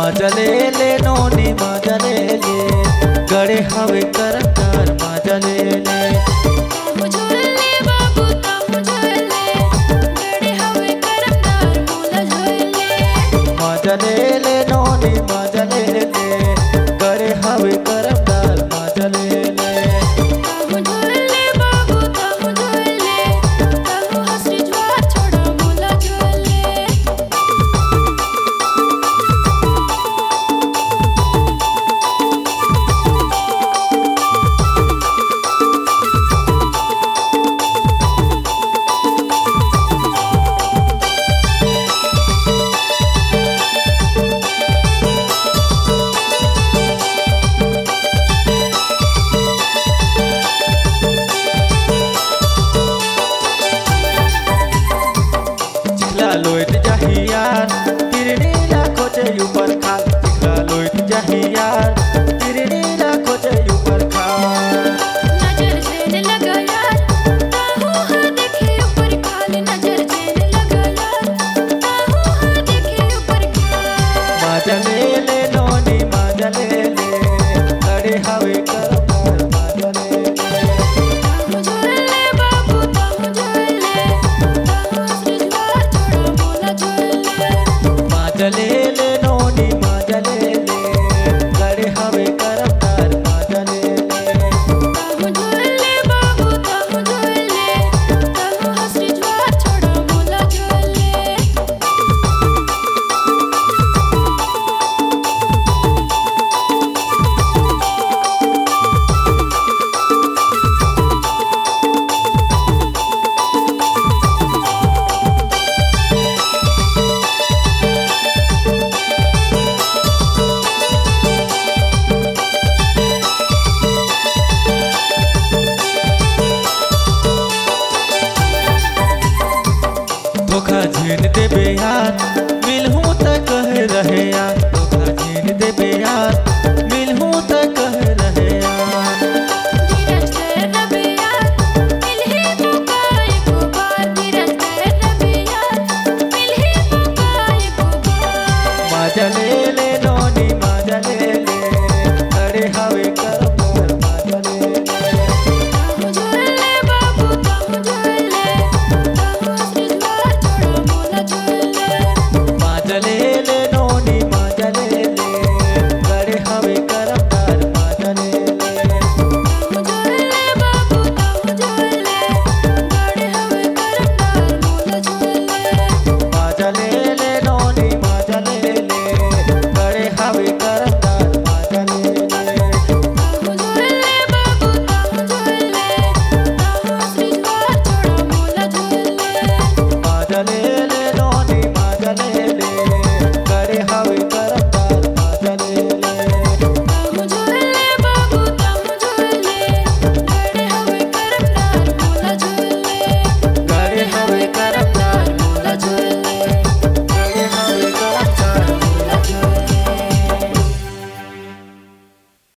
मजा ले ले नोनी मजा ले ले गड़े हवे करतार मजा ले ले ताहू झोले बाबू ताहू झोले गड़े हवे करतार मोला झोले मजा ले ले नोनी मजा ले ले गड़े हवे करतार मजा ले ले ताहू झोले बाबू ताहू झोले ताहू हंसी ज्वार छोड़ा मोला झोले लोट जहियार तिरनी लाखो चे ऊपर खाल चिखला लोट जहियार तिरनी लाखो चे ऊपर खाल नजर जेने लगा यार ताहू हा देखे ऊपर खाल नजर जेने लगा यार ताहू हा देखे ऊपर खाल मजा ले ले नोनी मजा ले ले गड़े हवे करतार मजा ले ले ताहू झोले बाबू ताहू झोले ताहू हंसी ज्वार छोड़ा मोला झोले मजा ले ले नोनी मजा ले ले गड़े हवे करतार मजा ले ले ताहू झोले बाबू ताहू झोले ताहू हंसी ज्वार छोड़ा मोला झोले धोखा झीन देबे यार मिलहूँ त कह रहे यार धोखा झीन देबे यार मिलहूँ त कह